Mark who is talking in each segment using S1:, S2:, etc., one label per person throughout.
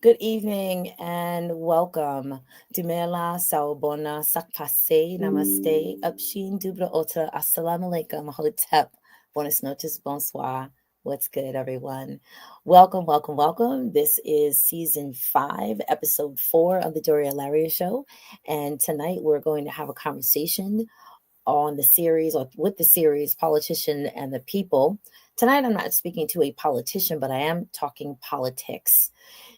S1: Good evening and welcome. Dumela, Sawubona, Sakpase, Namaste, Upshin, Dubra Ota, Assalamu alaikum, Hotep, Buenas noches, bonsoir. What's good, everyone? Welcome, welcome, welcome. This is season 5, episode 4 of the Doriel Larrier Show. And tonight we're going to have a conversation on the series or with the series Politician and the People. Tonight I'm not speaking to a politician, but I am talking politics.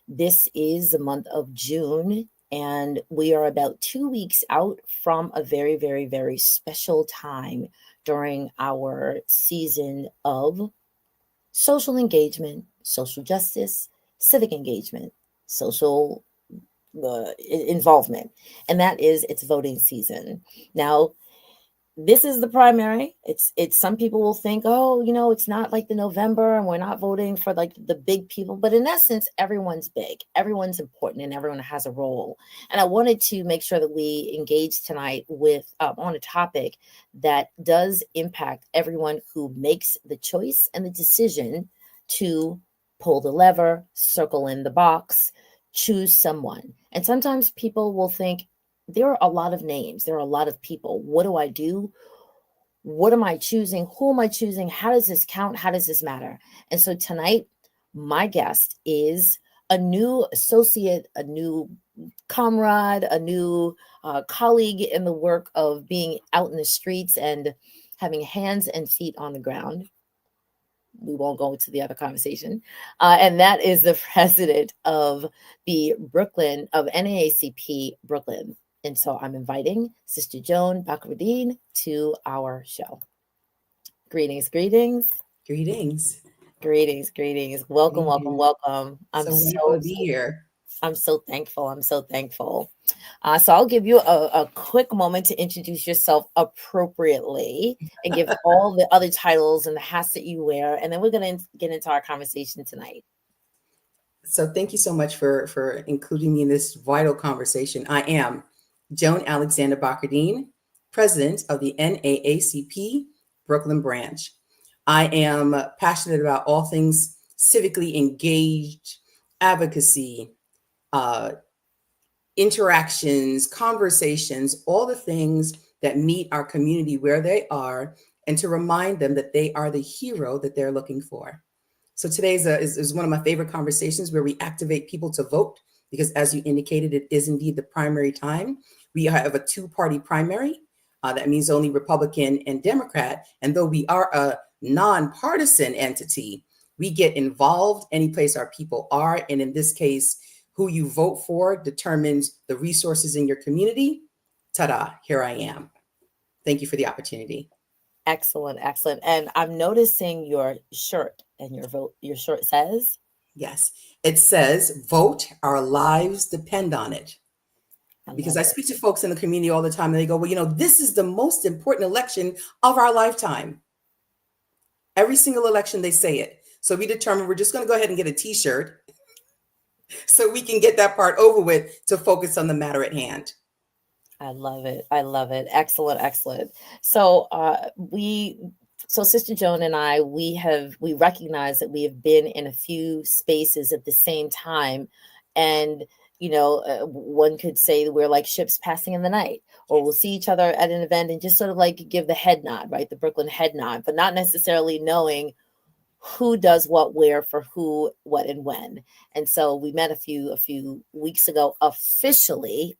S1: This is the month of June, and we are about 2 weeks out from a very, very, very special time during our season of social engagement, social justice, civic engagement, social involvement, and that is it's voting season. Now, this is the primary. It's some people will think, oh, it's not like the November and we're not voting for like the big people, but in essence, everyone's big, everyone's important, and everyone has a role. And I wanted to make sure that we engage tonight with on a topic that does impact everyone who makes the choice and the decision to pull the lever, circle in the box, choose someone. And sometimes people will think, there are a lot of names. There are a lot of people. What do I do? What am I choosing? Who am I choosing? How does this count? How does this matter? And so tonight, my guest is a new associate, a new comrade, a new colleague in the work of being out in the streets and having hands and feet on the ground. We won't go into the other conversation. And that is the president of the NAACP Brooklyn. And so I'm inviting Sister Joan Bakiruddin to our show. Greetings, greetings.
S2: Greetings.
S1: Greetings, greetings. Welcome, welcome, welcome.
S2: I'm so to be here.
S1: I'm so thankful. I'm so thankful. So I'll give you a quick moment to introduce yourself appropriately and give all the other titles and the hats that you wear. And then we're going to get into our conversation tonight.
S2: So thank you so much for including me in this vital conversation. I am Joan Alexander-Bakiruddin, president of the NAACP Brooklyn branch. I am passionate about all things civically engaged, advocacy, interactions, conversations, all the things that meet our community where they are, and to remind them that they are the hero that they're looking for. So today is one of my favorite conversations where we activate people to vote, because as you indicated, it is indeed the primary time. We have a 2-party primary. That means only Republican and Democrat. And though we are a nonpartisan entity, we get involved any place our people are. And in this case, who you vote for determines the resources in your community. Ta-da, here I am. Thank you for the opportunity.
S1: Excellent, excellent. And I'm noticing your shirt and your shirt says?
S2: Yes, it says, vote, our lives depend on it. Because I speak to folks in the community all the time and they go, well, this is the most important election of our lifetime. Every single election they say it. So we determined we're just going to go ahead and get a t-shirt so we can get that part over with to focus on the matter at hand.
S1: I love it. I love it. Excellent, excellent. So Sister Joan and I, we recognize that we have been in a few spaces at the same time. And one could say we're like ships passing in the night, or we'll see each other at an event and just sort of like give the head nod, right? The Brooklyn head nod, but not necessarily knowing who does what, where, for who, what, and when. And so we met a few weeks ago, officially,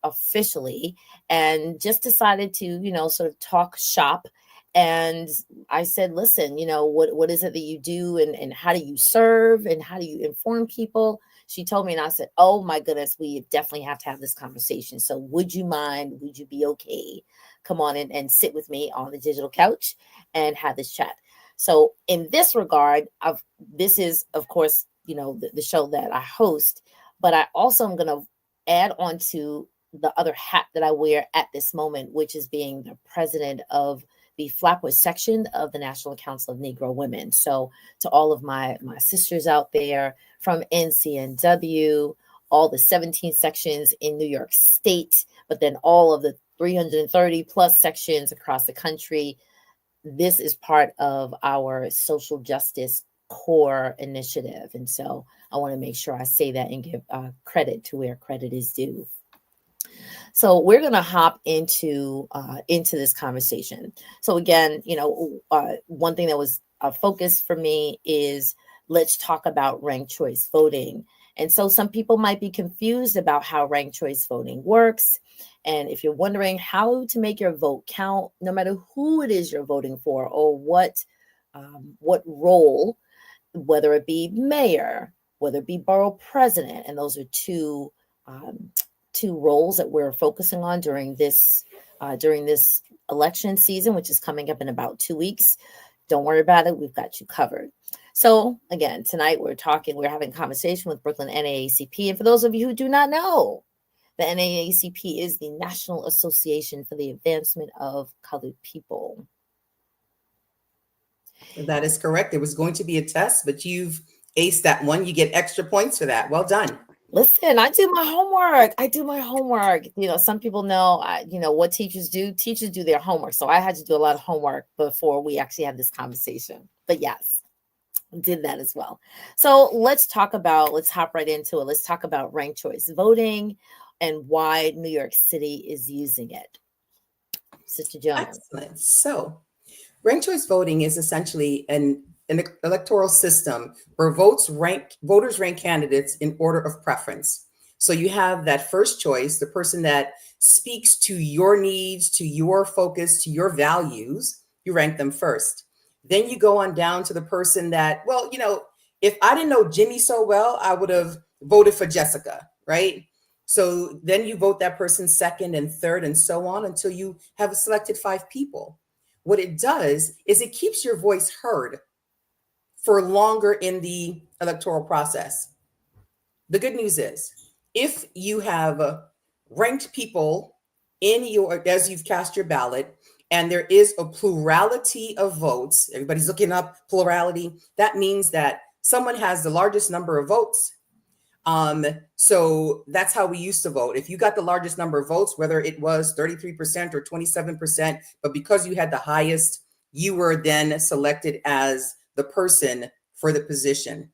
S1: and just decided to, sort of talk shop. And I said, listen, what is it that you do, and how do you serve, and how do you inform people? She told me, and I said, oh my goodness, we definitely have to have this conversation. So would you mind, would you be okay? Come on in and sit with me on the digital couch and have this chat. So in this regard, this is, of course, the show that I host, but I also am going to add on to the other hat that I wear at this moment, which is being the president of the Flatbush section of the National Council of Negro Women. So to all of my sisters out there from NCNW, all the 17 sections in New York State, but then all of the 330 plus sections across the country, this is part of our social justice core initiative. And so I want to make sure I say that and give credit to where credit is due. So we're going to hop into this conversation. So again, one thing that was a focus for me is let's talk about ranked choice voting. And so some people might be confused about how ranked choice voting works. And if you're wondering how to make your vote count, no matter who it is you're voting for or what role, whether it be mayor, whether it be borough president, and those are two roles that we're focusing on during this election season, which is coming up in about 2 weeks. Don't worry about it. We've got you covered. So again, tonight we're having a conversation with Brooklyn NAACP. And for those of you who do not know, the NAACP is the National Association for the Advancement of Colored People.
S2: That is correct. There was going to be a test, but you've aced that one. You get extra points for that. Well done.
S1: Listen, I do my homework. Some people know, what teachers do. Teachers do their homework. So I had to do a lot of homework before we actually had this conversation. But yes, did that as well. So let's hop right into it. Let's talk about ranked choice voting and why New York City is using it. Sister Joan.
S2: Excellent. So ranked choice voting is essentially an electoral system where voters rank candidates in order of preference. So you have that first choice, the person that speaks to your needs, to your focus, to your values, you rank them first. Then you go on down to the person that, if I didn't know Jimmy so well, I would have voted for Jessica, right? So then you vote that person second and third and so on until you have selected 5 people. What it does is it keeps your voice heard for longer in the electoral process. The good news is, if you have ranked people as you've cast your ballot, and there is a plurality of votes, everybody's looking up plurality, that means that someone has the largest number of votes. So that's how we used to vote. If you got the largest number of votes, whether it was 33% or 27%, but because you had the highest, you were then selected as the person for the position.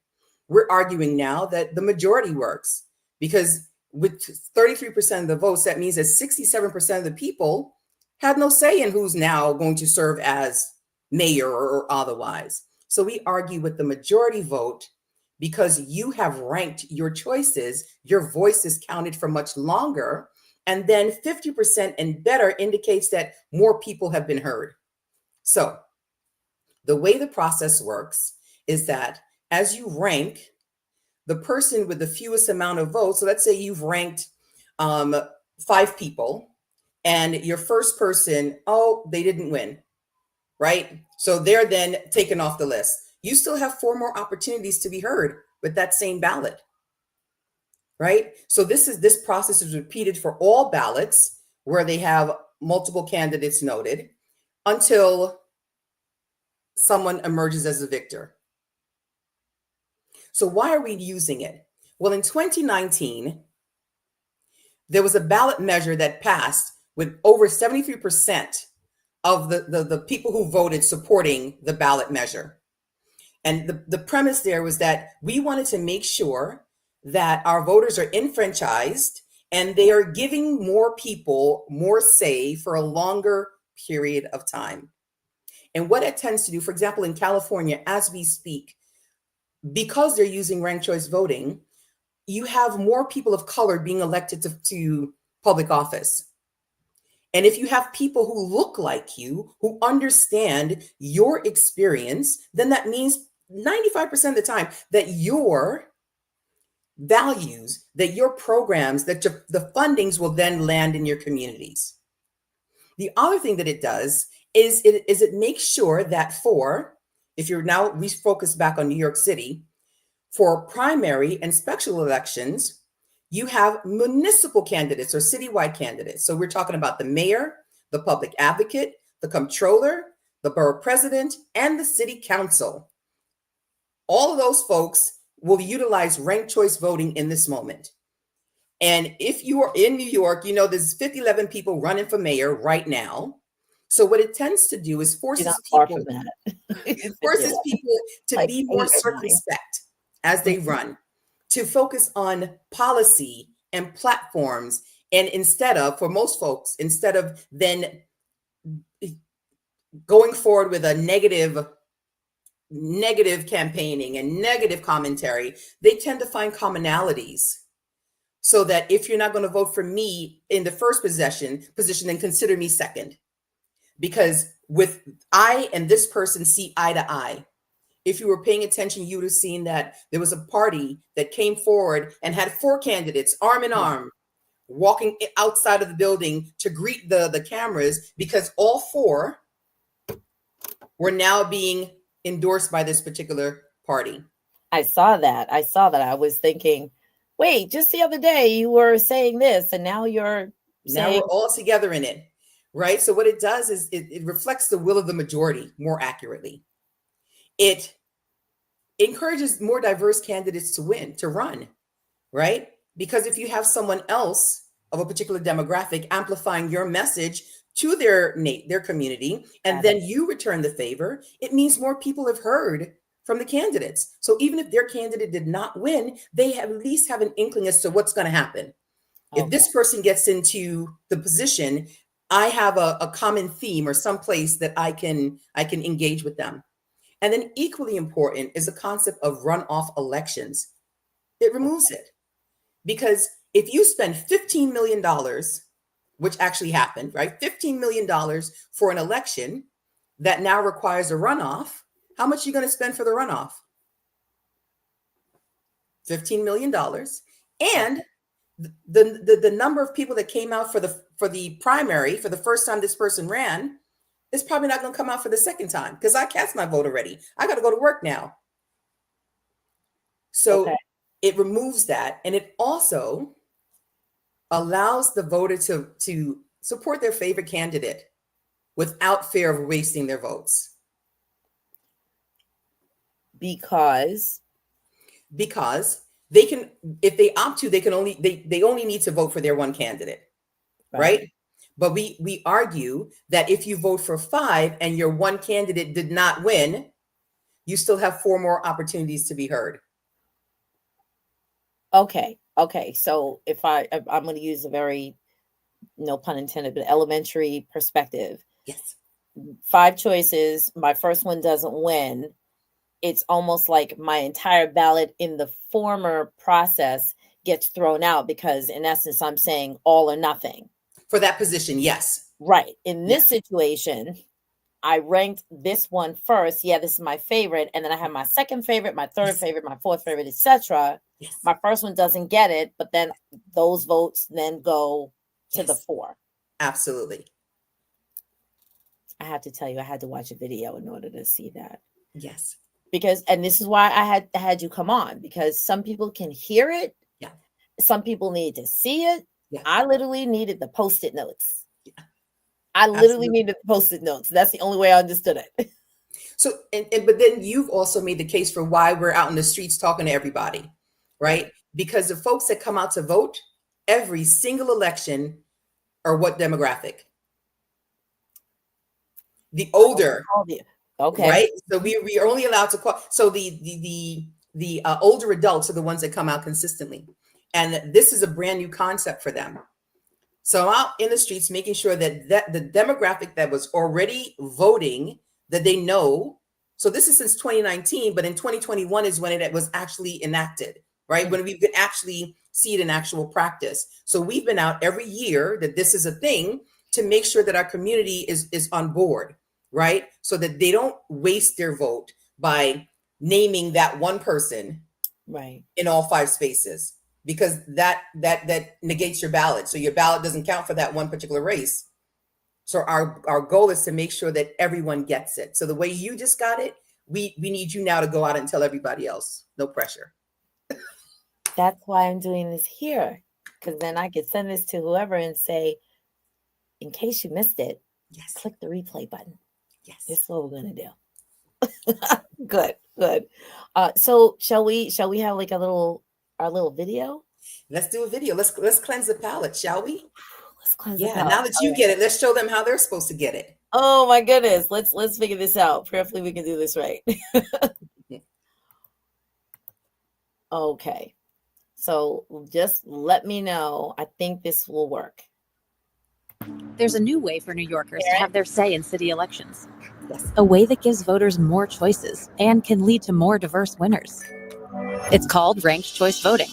S2: We're arguing now that the majority works, because with 33% of the votes, that means that 67% of the people have no say in who's now going to serve as mayor or otherwise. So we argue with the majority vote, because you have ranked your choices, your voice is counted for much longer. And then 50% and better indicates that more people have been heard. So the way the process works is that as you rank, the person with the fewest amount of votes, so let's say you've ranked 5 people, and your first person, they didn't win, right? So they're then taken off the list. You still have 4 more opportunities to be heard with that same ballot, right? So this process is repeated for all ballots where they have multiple candidates noted until someone emerges as a victor. So why are we using it? Well, in 2019, there was a ballot measure that passed with over 73% of the people who voted supporting the ballot measure. And the premise there was that we wanted to make sure that our voters are enfranchised and they are giving more people more say for a longer period of time. And what it tends to do, for example, in California, as we speak, because they're using ranked choice voting, you have more people of color being elected to public office. And if you have people who look like you, who understand your experience, then that means 95% of the time that your values, that your programs, that the fundings will then land in your communities. The other thing that it does is it makes sure that we focus back on New York City, for primary and special elections, you have municipal candidates or citywide candidates. So we're talking about the mayor, the public advocate, the comptroller, the borough president, and the city council. All of those folks will utilize ranked choice voting in this moment. And if you are in New York, there's 11 people running for mayor right now. So what it tends to do is forces
S1: You're not far
S2: people.
S1: from that. It's
S2: Forces
S1: ridiculous.
S2: people to
S1: Like
S2: be more
S1: 8 or 9.
S2: circumspect as they run, to focus on policy and platforms. And instead of, for most folks, instead of then going forward with a negative campaigning and negative commentary, they tend to find commonalities. So that if you're not going to vote for me in the first position, then consider me second. Because with I and this person see eye to eye. If you were paying attention, you would have seen that there was a party that came forward and had 4 candidates arm in arm walking outside of the building to greet the cameras, because all 4 were now being endorsed by this particular party.
S1: I saw that. I was thinking, wait, just the other day you were saying this, and now you're
S2: Now we're all together in it, right? So what it does is it reflects the will of the majority more accurately. It encourages more diverse candidates to run, right? Because if you have someone else of a particular demographic amplifying your message to their community, and then you return the favor, it means more people have heard from the candidates. So even if their candidate did not win, they at least have an inkling as to what's going to happen. If this person gets into the position, I have a common theme or some place that I can engage with them. And then equally important is the concept of runoff elections. It removes it. Because if you spend $15 million, which actually happened, right? $15 million for an election that now requires a runoff, how much are you going to spend for the runoff? $15 million. And the number of people that came out for the primary for the first time this person ran is probably not going to come out for the second time, because I cast my vote already. I got to go to work now. So it removes that, and it also allows the voter to support their favorite candidate without fear of wasting their votes.
S1: Because
S2: they can, if they opt to, they only need to vote for their one candidate, right? But we argue that if you vote for 5 and your one candidate did not win, you still have 4 more opportunities to be heard.
S1: Okay. So if I'm going to use a very, no pun intended, but elementary perspective.
S2: Yes.
S1: 5 choices. My first one doesn't win. It's almost like my entire ballot in the former process gets thrown out, because in essence, I'm saying all or nothing.
S2: For that position, yes.
S1: Right. In this situation, I ranked this one first. Yeah, this is my favorite. And then I have my second favorite, my third favorite, my fourth favorite, etc. My first one doesn't get it, but then those votes then go to the 4.
S2: Absolutely.
S1: I have to tell you, I had to watch a video in order to see that.
S2: Yes.
S1: Because, and this is why I had you come on, because some people can hear it.
S2: Yeah.
S1: Some people need to see it.
S2: Yeah.
S1: I literally needed the Post-it notes.
S2: Yeah.
S1: I literally needed the Post-it notes. That's the only way I understood it.
S2: So, but then you've also made the case for why we're out in the streets talking to everybody, right? Because the folks that come out to vote every single election are what demographic? The older.
S1: Okay.
S2: Right. So we are only allowed to call. So the older adults are the ones that come out consistently. And this is a brand new concept for them. So I'm out in the streets making sure that the demographic that was already voting, that they know. So this is since 2019, but in 2021 is when it was actually enacted, right? When we could actually see it in actual practice. So we've been out every year that this is a thing to make sure that our community is on board, right? So that they don't waste their vote by naming that one person in all 5 spaces, because that negates your ballot. So your ballot doesn't count for that one particular race. So our goal is to make sure that everyone gets it. So the way you just got it, we need you now to go out and tell everybody else. No pressure.
S1: That's why I'm doing this here, because then I could send this to whoever and say, in case you missed it, click the replay button.
S2: Yes.
S1: This is what we're going to do. Good. So shall we have like our little video?
S2: Let's do a video. Let's cleanse the palate, shall we?
S1: Let's cleanse the palate.
S2: Now that you get it, let's show them how they're supposed to get it.
S1: Oh my goodness. Let's figure this out. Prayerfully we can do this right. Okay. So just let me know. I think this will work.
S3: There's a new way for New Yorkers to have their say in city elections.
S2: Yes.
S3: A way that gives voters more choices and can lead to more diverse winners. It's called ranked choice voting.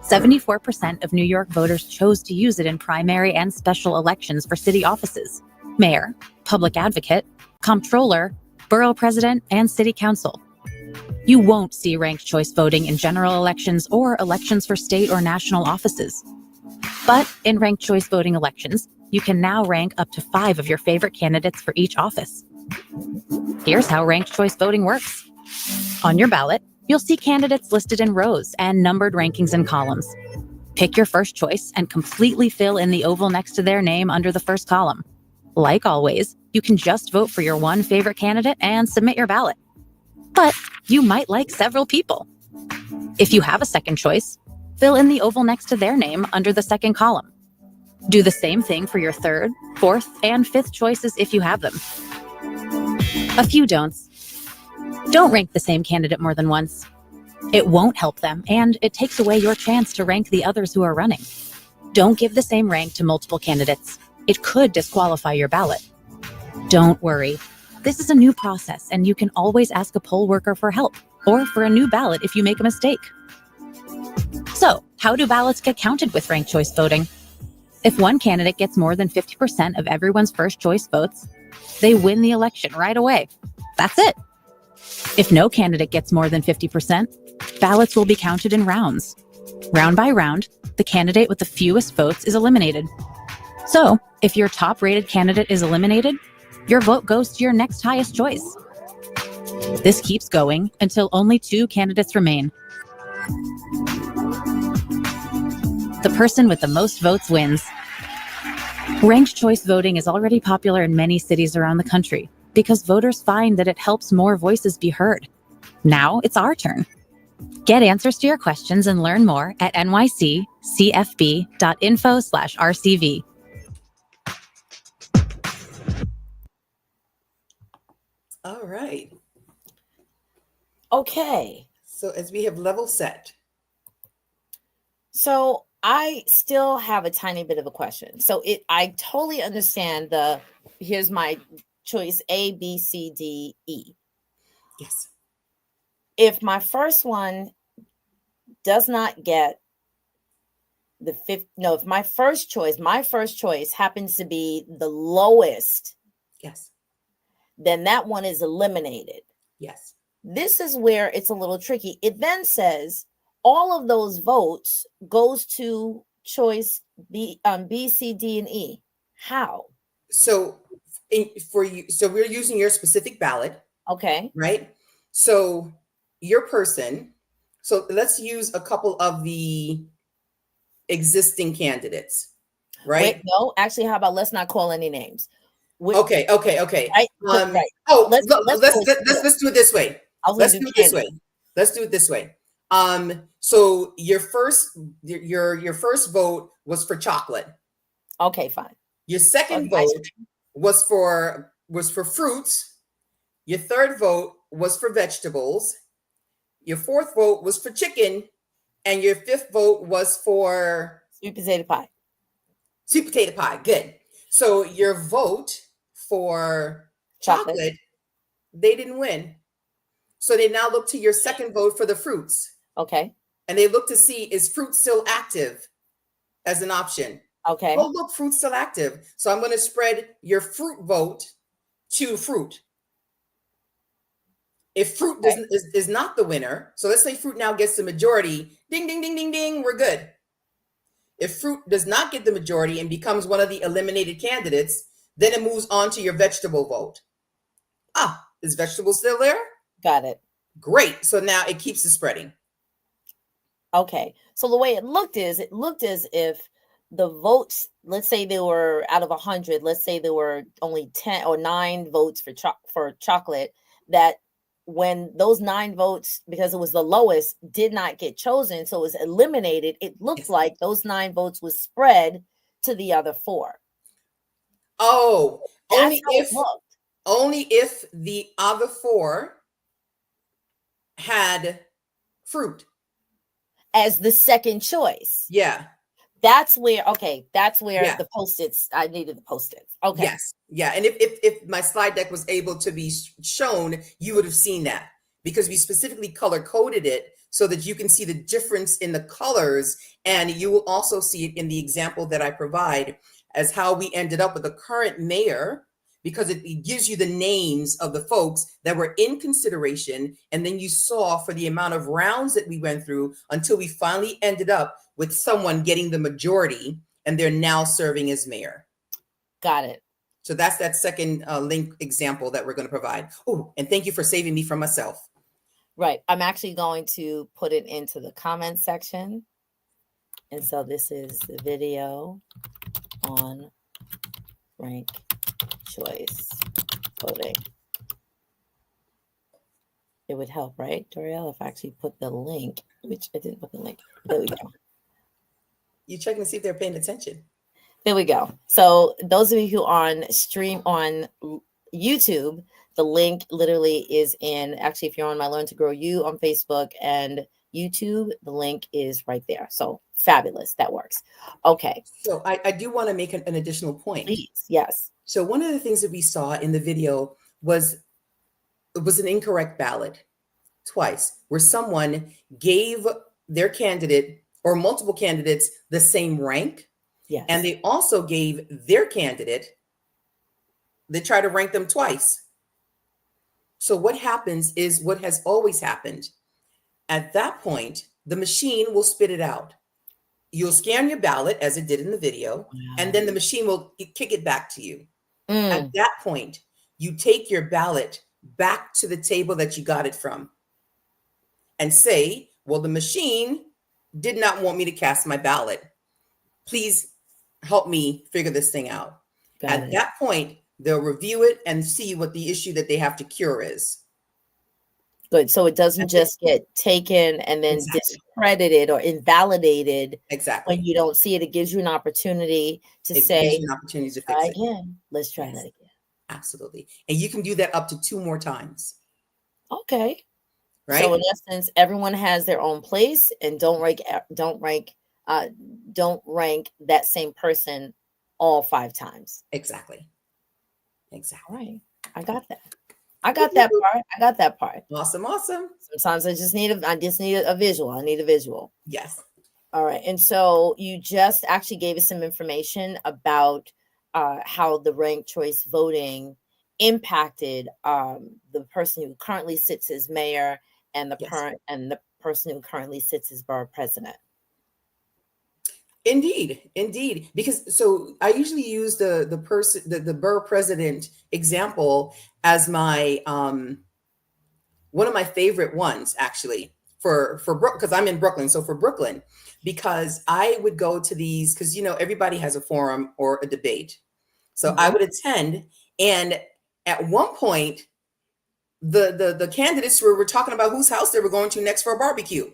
S3: 74% of New York voters chose to use it in primary and special elections for city offices: mayor, public advocate, comptroller, borough president, and city council. You won't see ranked choice voting in general elections or elections for state or national offices. But in ranked choice voting elections, you can now rank up to 5 of your favorite candidates for each office. Here's how ranked choice voting works. On your ballot, you'll see candidates listed in rows and numbered rankings in columns. Pick your first choice and completely fill in the oval next to their name under the first column. Like always, you can just vote for your one favorite candidate and submit your ballot. But you might like several people. If you have a second choice, fill in the oval next to their name under the second column. Do the same thing for your third, fourth, and fifth choices if you have them. A few don'ts. Don't rank the same candidate more than once. It won't help them, and it takes away your chance to rank the others who are running. Don't give the same rank to multiple candidates. It could disqualify your ballot. Don't worry. This is a new process, and you can always ask a poll worker for help or for a new ballot if you make a mistake. So, how do ballots get counted with ranked choice voting? If one candidate gets more than 50% of everyone's first choice votes, they win the election right away. That's it. If no candidate gets more than 50%, ballots will be counted in rounds. Round by round, the candidate with the fewest votes is eliminated. So, if your top-rated candidate is eliminated, your vote goes to your next highest choice. This keeps going until only 2 candidates remain. The person with the most votes wins. Ranked choice voting is already popular in many cities around the country because voters find that it helps more voices be heard. Now it's our turn. Get answers to your questions and learn more at nyccfb.info/RCV.
S2: All right.
S1: Okay.
S2: So as we have level set.
S1: So I still have a tiny bit of a question. So I totally understand here's my choice A, B, C, D, E.
S2: Yes.
S1: If my first one does not get the fifth, no, if my first choice happens to be the lowest,
S2: Yes.
S1: then that one is eliminated.
S2: Yes.
S1: This is where it's a little tricky. It then says all of those votes goes to choice B, C, D, and E. How?
S2: So for you, so we're using your specific ballot.
S1: Okay.
S2: Right? So your person, so let's use a couple of the existing candidates, right?
S1: Wait, no, actually, how about let's not call any names?
S2: Okay.
S1: Right. Right.
S2: Oh,
S1: let's
S2: do it this way.
S1: I was
S2: Let's
S1: gonna
S2: do it
S1: do
S2: this way. Let's do it this way. So your first vote was for chocolate.
S1: Okay, fine.
S2: Your second vote was for fruits. Your third vote was for vegetables. Your fourth vote was for chicken, and your fifth vote was for
S1: sweet potato pie.
S2: Sweet potato pie. Good. So your vote for chocolate, they didn't win. So they now look to your second vote for the fruits.
S1: Okay.
S2: And they look to see, is fruit still active as an option?
S1: Okay.
S2: Oh, look, fruit's still active. So I'm going to spread your fruit vote to fruit. If fruit is not the winner, so let's say fruit now gets the majority, ding, ding, ding, ding, ding, we're good. If fruit does not get the majority and becomes one of the eliminated candidates, then it moves on to your vegetable vote. Is vegetable still there?
S1: Got it.
S2: Great. So now it keeps it spreading.
S1: Okay. So the way it looked as if the votes, let's say they were out of 100, let's say there were only 10 or 9 votes for chocolate, that when those 9 votes, because it was the lowest, did not get chosen, so it was eliminated, it looked like those 9 votes was spread to the other 4.
S2: Oh,
S1: That's
S2: Only
S1: how it
S2: if
S1: looked.
S2: only if the other four had fruit.
S1: As the second choice.
S2: Yeah.
S1: That's where
S2: Yeah.
S1: the Post-its, I needed the Post-its. Okay.
S2: Yes. Yeah. And if my slide deck was able to be shown, you would have seen that, because we specifically color coded it so that you can see the difference in the colors. And you will also see it in the example that I provide as how we ended up with the current mayor, because it gives you the names of the folks that were in consideration. And then you saw for the amount of rounds that we went through until we finally ended up with someone getting the majority, and they're now serving as mayor.
S1: Got it.
S2: So that's that second link example that we're going to provide. Oh, and thank you for saving me from myself.
S1: Right. I'm actually going to put it into the comment section. And so this is the video on rank choice voting. It would help, right, Doriel, if I actually put the link, which I didn't put the link. There we go.
S2: You checking to see if they're paying attention.
S1: There we go. So those of you who are on stream on YouTube, the link literally is in, actually, if you're on my Learn to Grow You on Facebook and YouTube, the link is right there. So fabulous. That works. Okay.
S2: So I do want to make an additional point.
S1: Please. Yes.
S2: So one of the things that we saw in the video was an incorrect ballot twice, where someone gave their candidate or multiple candidates the same rank.
S1: Yes.
S2: And they also gave their candidate, they try to rank them twice. So what happens is what has always happened. At that point, the machine will spit it out. You'll scan your ballot as it did in the video, and then the machine will kick it back to you. At that point, you take your ballot back to the table that you got it from and say, well, the machine did not want me to cast my ballot. Please help me figure this thing out. At that point, they'll review it and see what the issue that they have to cure is.
S1: Good. So it doesn't just get taken and then discredited or invalidated.
S2: Exactly.
S1: When you don't see it, it gives you an opportunity to say,
S2: gives you an opportunity to fix it
S1: again. Let's try that again.
S2: Absolutely. And you can do that up to 2 more times.
S1: Okay.
S2: Right.
S1: So in essence, everyone has their own place, and don't rank that same person all 5 times.
S2: Exactly.
S1: All right. I got that. I got that part.
S2: Awesome.
S1: Sometimes I just need a visual. I need a visual.
S2: Yes.
S1: All right. And so you just actually gave us some information about how the ranked choice voting impacted the person who currently sits as mayor and the person who currently sits as borough president.
S2: Indeed. Because so I usually use the borough president example as my one of my favorite ones, actually, for because I'm in Brooklyn. So for Brooklyn, because I would go to these, because everybody has a forum or a debate. So I would attend, and at one point, the candidates were talking about whose house they were going to next for a barbecue.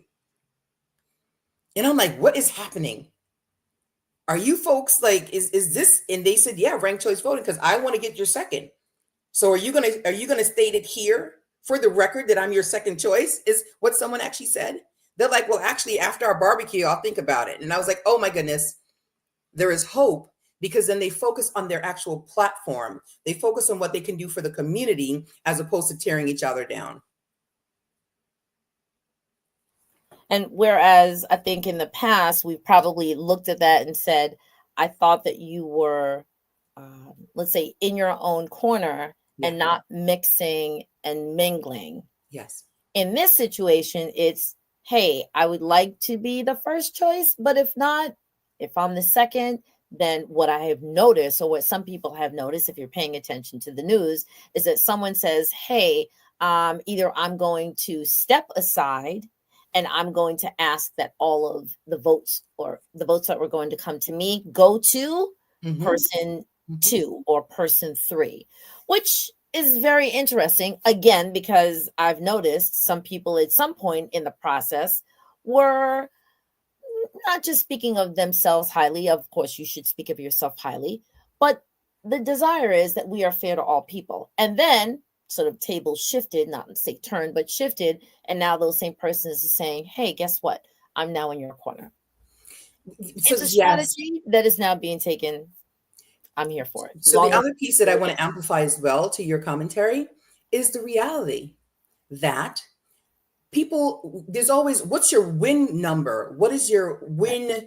S2: And I'm like, what is happening? Are you folks like, is this? And they said, yeah, ranked choice voting, because I want to get your second. So are you gonna state it here for the record that I'm your second choice? Is what someone actually said. They're like, well, actually, after our barbecue, I'll think about it. And I was like, oh my goodness, there is hope, because then they focus on their actual platform. They focus on what they can do for the community as opposed to tearing each other down.
S1: And whereas I think in the past, we probably looked at that and said, I thought that you were, let's say, in your own corner and not mixing and mingling.
S2: Yes.
S1: In this situation, it's, hey, I would like to be the first choice, but if not, if I'm the second, then what I have noticed, or what some people have noticed, if you're paying attention to the news, is that someone says, hey, either I'm going to step aside and I'm going to ask that all of the votes, or the votes that were going to come to me, go to person 2 or person 3, which is very interesting, again, because I've noticed some people at some point in the process were not just speaking of themselves highly. Of course, you should speak of yourself highly, but the desire is that we are fair to all people. And then sort of tables shifted, not to say turned, but shifted. And now those same persons are saying, hey, guess what? I'm now in your corner.
S2: So,
S1: It's a
S2: yes.
S1: strategy that is now being taken. I'm here for it.
S2: So the other piece that I want to amplify as well to your commentary is the reality that people, there's always, what's your win number? What is your win?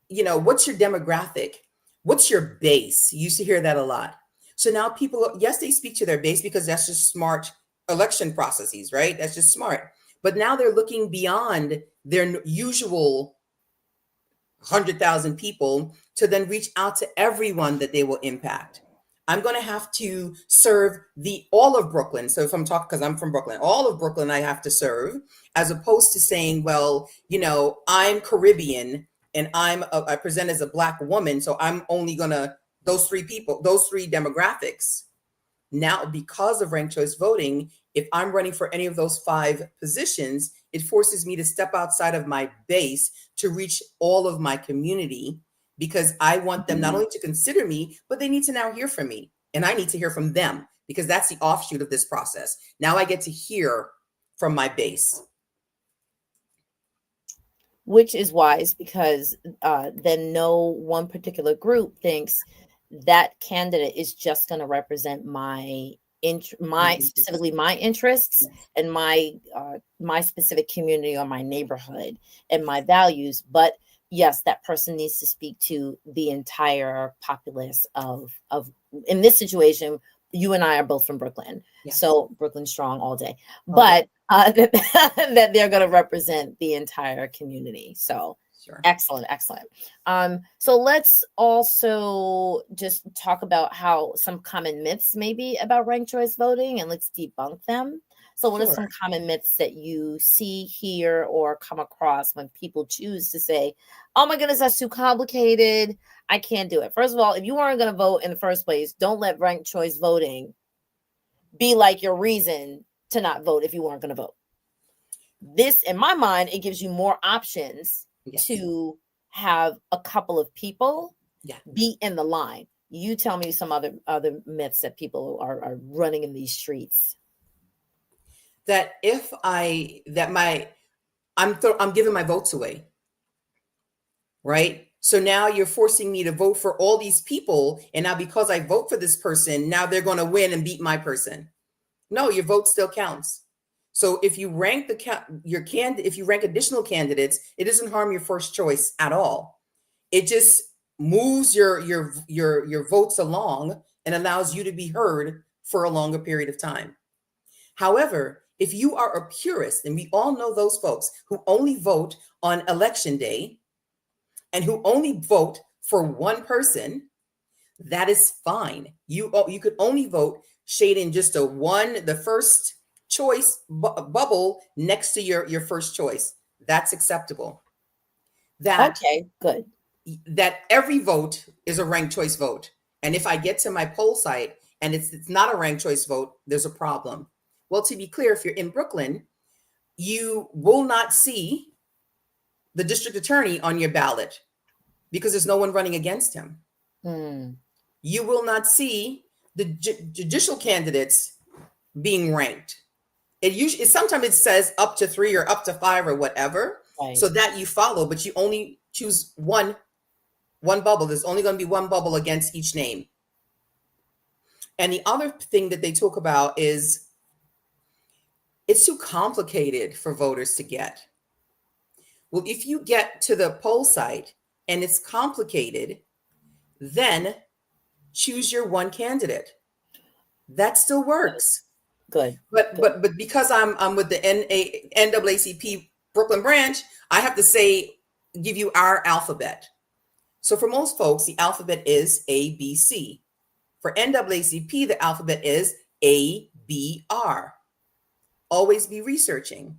S2: What's your demographic? What's your base? You used to hear that a lot. So now people, yes, they speak to their base because that's just smart election processes, right? That's just smart. But now they're looking beyond their usual 100,000 people to then reach out to everyone that they will impact. I'm going to have to serve all of Brooklyn. So if I'm talking, because I'm from Brooklyn, all of Brooklyn I have to serve, as opposed to saying, well, I'm Caribbean and I present as a Black woman, so I'm only going to, those three demographics. Now, because of ranked choice voting, if I'm running for any of those 5 positions, it forces me to step outside of my base to reach all of my community, because I want them not only to consider me, but they need to now hear from me. And I need to hear from them, because that's the offshoot of this process. Now I get to hear from my base.
S1: Which is wise, because then no one particular group thinks that candidate is just going to represent my specifically my interests and my specific community or my neighborhood and my values. But yes, that person needs to speak to the entire populace of in this situation, you and I are both from Brooklyn. Yes. So Brooklyn strong all day, but that they're going to represent the entire community. So sure. Excellent. So let's also just talk about how some common myths maybe about ranked choice voting, and let's debunk them. So what are some common myths that you see, hear, or come across when people choose to say, oh my goodness, that's too complicated, I can't do it? First of all, if you weren't going to vote in the first place, don't let ranked choice voting be like your reason to not vote if you weren't going to vote. This, in my mind, it gives you more options to have a couple of people be in the line. You tell me some other myths that people are running in these streets.
S2: That I'm giving my votes away, right? So now you're forcing me to vote for all these people, and now because I vote for this person, now they're going to win and beat my person. No, your vote still counts. So if you rank if you rank additional candidates, it doesn't harm your first choice at all. It just moves your votes along and allows you to be heard for a longer period of time. However, if you are a purist, and we all know those folks who only vote on election day and who only vote for one person, that is fine. You could only vote shading just the first choice bubble next to your first choice. That's acceptable.
S1: Okay, good.
S2: That every vote is a ranked choice vote. And if I get to my poll site and it's not a ranked choice vote, there's a problem. Well, to be clear, if you're in Brooklyn, you will not see the district attorney on your ballot because there's no one running against him. You will not see the judicial candidates being ranked. Sometimes it says up to 3 or up to 5 or whatever, right, so that you follow, but you only choose one bubble. There's only going to be one bubble against each name. And the other thing that they talk about is it's too complicated for voters to get. Well, if you get to the poll site and it's complicated, then choose your one candidate. That still works.
S1: Good.
S2: But because I'm with the NAACP Brooklyn branch, I have to give you our alphabet. So for most folks, the alphabet is ABC. For NAACP, the alphabet is ABR. Always be researching.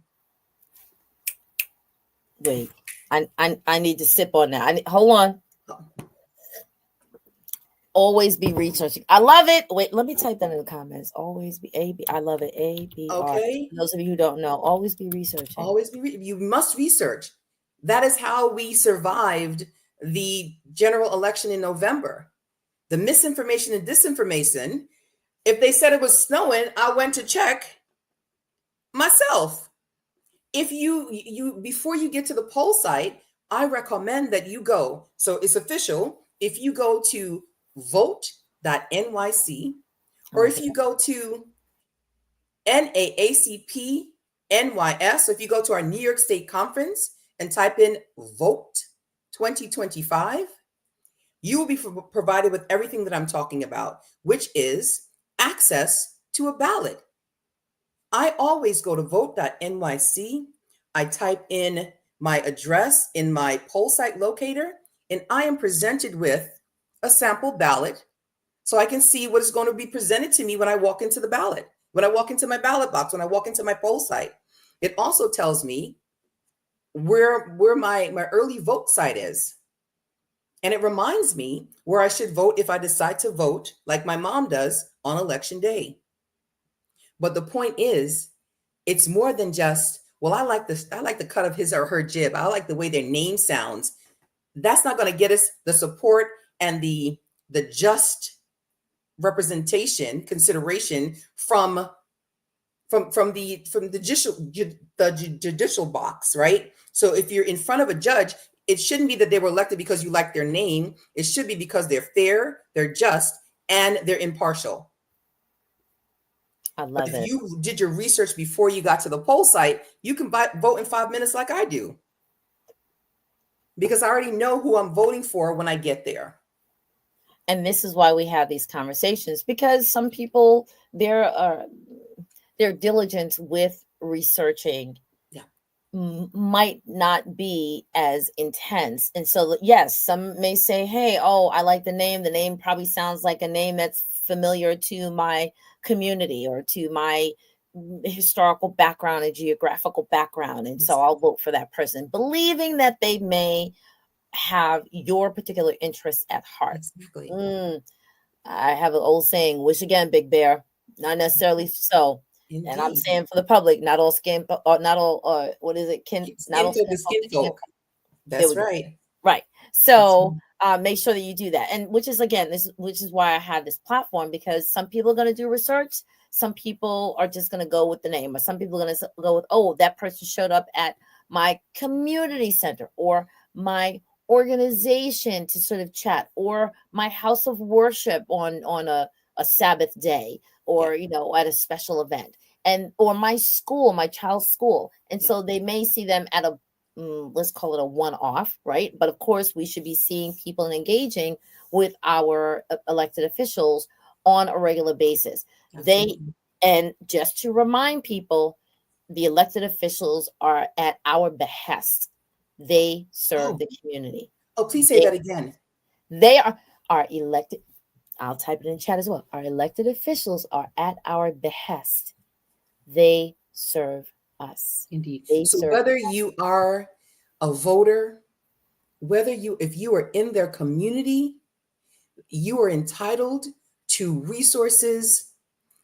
S1: Wait, I need to sip on that. Hold on. Always be researching. I love it. Wait, let me type that in the comments. Always be AB. I love it. ABR. Okay. Those of you who don't know, always be researching.
S2: Always be. You must research. That is how we survived the general election in November. the misinformation and disinformation. If they said it was snowing, I went to check myself. If you before you get to the poll site, I recommend that you go. So it's official. If you go to vote.nyc, or if you go to NAACP NYS, so if you go to our New York State conference and type in vote 2025, you will be provided with everything that I'm talking about, which is access to a ballot. I always go to vote.nyc. I type in my address in my poll site locator, and I am presented with a sample ballot so I can see what is going to be presented to me when I walk into the ballot, when I walk into my ballot box, when I walk into my poll site. It also tells me where my early vote site is. And it reminds me where I should vote if I decide to vote like my mom does on election day. But the point is, it's more than just, well, I like the cut of his or her jib. I like the way their name sounds. That's not going to get us the support and the just representation consideration from the judicial box, right? So if you're in front of a judge, it shouldn't be that they were elected because you like their name. It should be because they're fair, they're just, and they're impartial.
S1: I love it.
S2: If you did your research before you got to the poll site, you can vote in 5 minutes like I do, because I already know who I'm voting for when I get there.
S1: And this is why we have these conversations, because some people, their diligence with researching might not be as intense. And so, yes, some may say, hey, oh, I like the name. The name probably sounds like a name that's familiar to my community or to my historical background and geographical background. And so I'll vote for that person, believing that they may have your particular interests at heart.
S2: Exactly.
S1: I have an old saying, wish again, Big Bear. Not necessarily so.
S2: Indeed.
S1: And I'm saying for the public, not all skin, not all, what is it? Not all
S2: skin folk. That's right.
S1: Right. So make sure that you do that. And which is why I have this platform, because some people are going to do research. Some people are just going to go with the name, or some people are going to go with, oh, that person showed up at my community center or my organization to sort of chat, or my house of worship on a Sabbath day, or, at a special event, or my school, my child's school. And so they may see them at a, let's call it a one-off, right? But of course, we should be seeing people and engaging with our elected officials on a regular basis. Absolutely. And just to remind people, the elected officials are at our behest. They serve the community.
S2: Oh, please say that again.
S1: They are elected. I'll type it in chat as well. Our elected officials are at our behest. They serve us.
S2: Indeed. So whether you are a voter, if you are in their community, you are entitled to resources.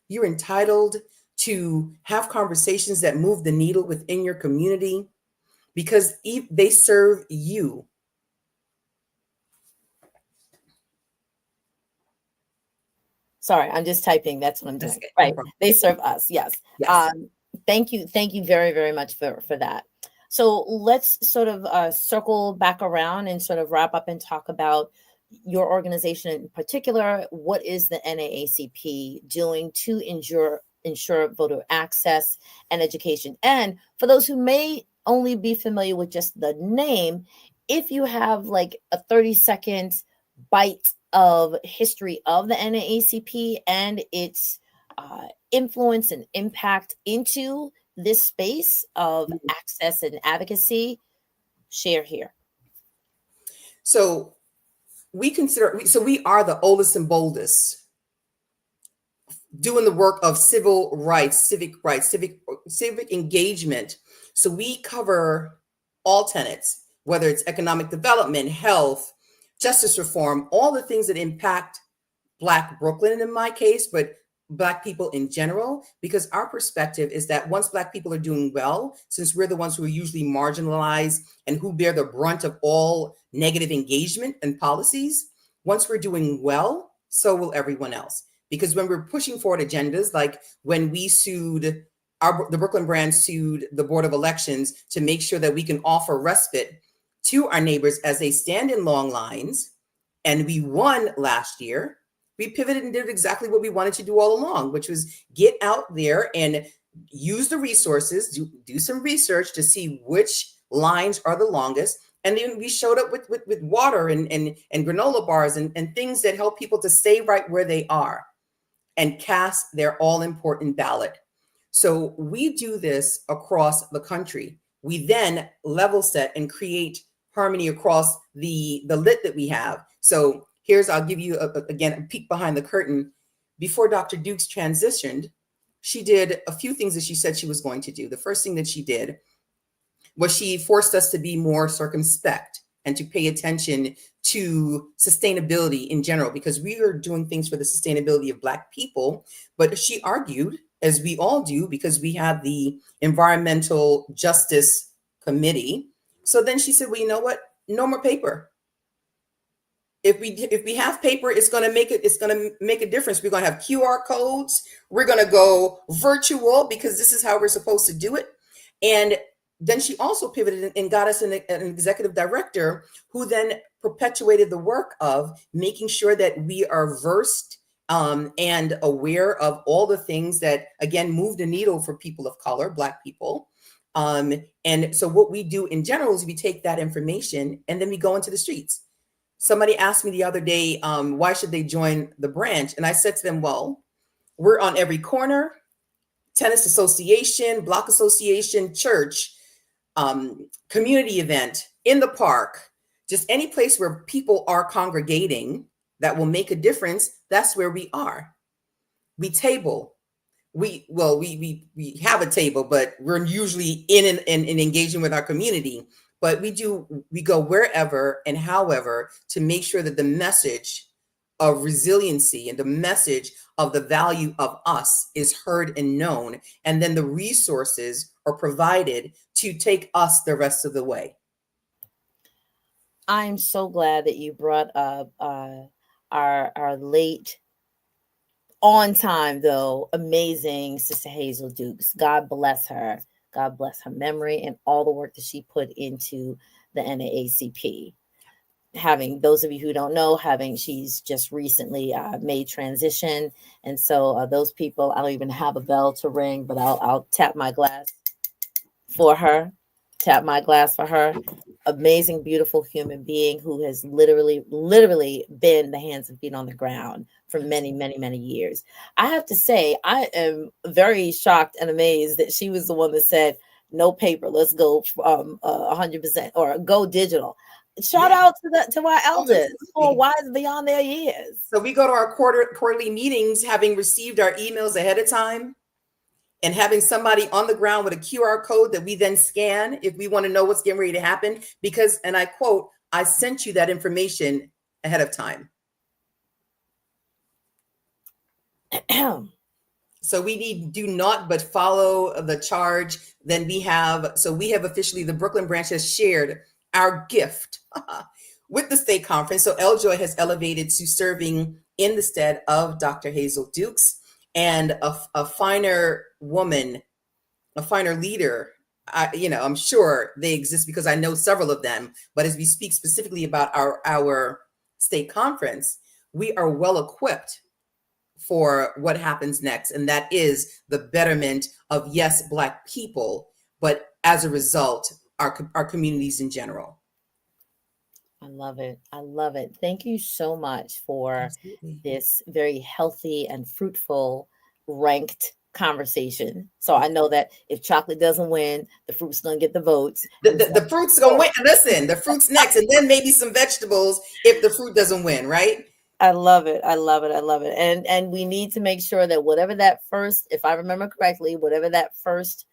S2: You're entitled to have conversations that move the needle within your community, because they serve you.
S1: Sorry, I'm just typing. That's what I'm doing. Okay. Right. They serve us. Yes. Thank you. Thank you very, very much for that. So let's sort of circle back around and sort of wrap up and talk about your organization in particular. What is the NAACP doing to ensure voter access and education? And for those who may only be familiar with just the name, if you have like a 30-second bite of history of the NAACP and its influence and impact into this space of access and advocacy, share here.
S2: So we are the oldest and boldest doing the work of civil rights, civic engagement. So we cover all tenets, whether it's economic development, health, justice reform, all the things that impact Black Brooklyn in my case, but Black people in general, because our perspective is that once Black people are doing well, since we're the ones who are usually marginalized and who bear the brunt of all negative engagement and policies, once we're doing well, so will everyone else. Because when we're pushing forward agendas, like when we sued, the Brooklyn brand sued the Board of Elections to make sure that we can offer respite to our neighbors as they stand in long lines, and we won last year, we pivoted and did exactly what we wanted to do all along, which was get out there and use the resources, do some research to see which lines are the longest. And then we showed up with water and granola bars and things that help people to stay right where they are and cast their all important ballot. So we do this across the country. We then level set and create harmony across the lit that we have. So I'll give you again a peek behind the curtain. Before Dr. Dukes transitioned, she did a few things that she said she was going to do. The first thing that she did was she forced us to be more circumspect and to pay attention to sustainability in general, because we are doing things for the sustainability of Black people. But she argued, as we all do, because we have the Environmental Justice Committee. So then she said, well, you know what? No more paper. If we have paper, it's going to make a difference. We're going to have QR codes. We're going to go virtual because this is how we're supposed to do it. And then she also pivoted and got us an executive director who then perpetuated the work of making sure that we are versed and aware of all the things that, again, move the needle for people of color, Black people. And so what we do in general is we take that information and then we go into the streets. Somebody asked me the other day, why should they join the branch? And I said to them, well, we're on every corner, tennis association, block association, church, community event, in the park, just any place where people are congregating that will make a difference. That's where we are. We table. We have a table, but we're usually in and engaging with our community. But we go wherever and however to make sure that the message of resiliency and the message of the value of us is heard and known. And then the resources are provided to take us the rest of the way.
S1: I'm so glad that you brought up our late, on time though, amazing Sister Hazel Dukes. God bless her. God bless her memory and all the work that she put into the NAACP. Those of you who don't know, she's just recently made transition. And so those people, I don't even have a bell to ring, but I'll tap my glass for her. Amazing, beautiful human being who has literally been the hands and feet on the ground for many, many, many years. I have to say, I am very shocked and amazed that she was the one that said, no paper, let's go 100% or go digital. Shout out to our elders who are wise beyond their years.
S2: So we go to our quarterly meetings, having received our emails ahead of time and having somebody on the ground with a QR code that we then scan if we want to know what's getting ready to happen. Because, and I quote, I sent you that information ahead of time. So we do not but follow the charge. Then we have officially, the Brooklyn branch has shared our gift with the state conference. So Eljoy has elevated to serving in the stead of Dr. Hazel Dukes, and a finer woman, a finer leader. I'm sure they exist because I know several of them. But as we speak specifically about our state conference, we are well equipped for what happens next. And that is the betterment of, yes, Black people, but as a result, our communities in general.
S1: I love it. Thank you so much for this very healthy and fruitful ranked conversation. So I know that if chocolate doesn't win, the fruit's going to get the votes.
S2: The fruit's going to win. Listen, the fruit's next, and then maybe some vegetables if the fruit doesn't win, right?
S1: I love it. And we need to make sure that whatever that first, if I remember correctly, whatever that first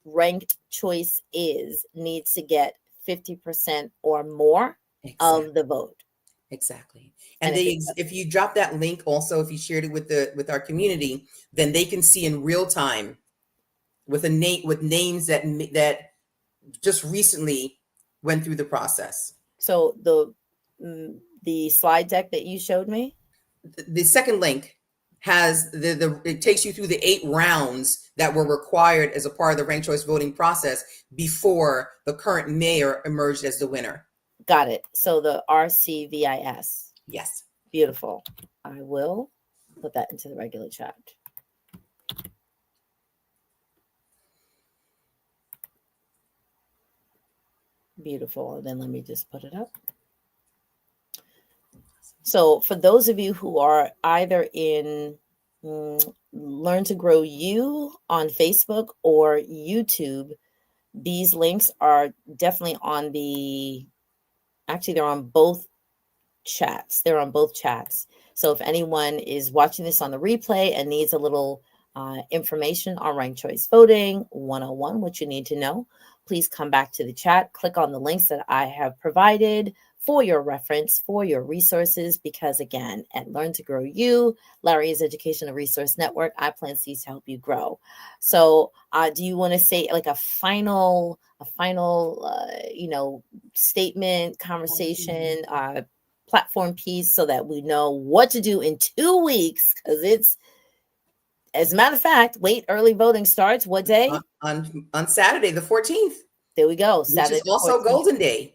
S1: ranked choice is, needs to get 50% or more of the vote.
S2: Exactly. And if you drop that link, also, if you shared it with our community, then they can see in real time with names that just recently went through the process.
S1: So the slide deck that you showed me,
S2: the second link has it takes you through the 8 rounds that were required as a part of the ranked choice voting process before the current mayor emerged as the winner.
S1: Got it. So the RCVIS.
S2: Yes.
S1: Beautiful. I will put that into the regular chat. Beautiful. And then let me just put it up. So for those of you who are either in Learn to Grow You on Facebook or YouTube, these links are definitely on they're on both chats. They're on both chats. So if anyone is watching this on the replay and needs a little information on ranked choice voting 101, what you need to know, please come back to the chat, click on the links that I have provided for your reference, for your resources, because again, at Learn to Grow You, Larry's Educational Resource Network, I plant seeds to help you grow. So do you want to say like a final statement, conversation, platform piece so that we know what to do in 2 weeks? Because it's, as a matter of fact, early voting starts what day?
S2: On Saturday, the 14th.
S1: There we go.
S2: Saturday, which is also 14th. Golden Day.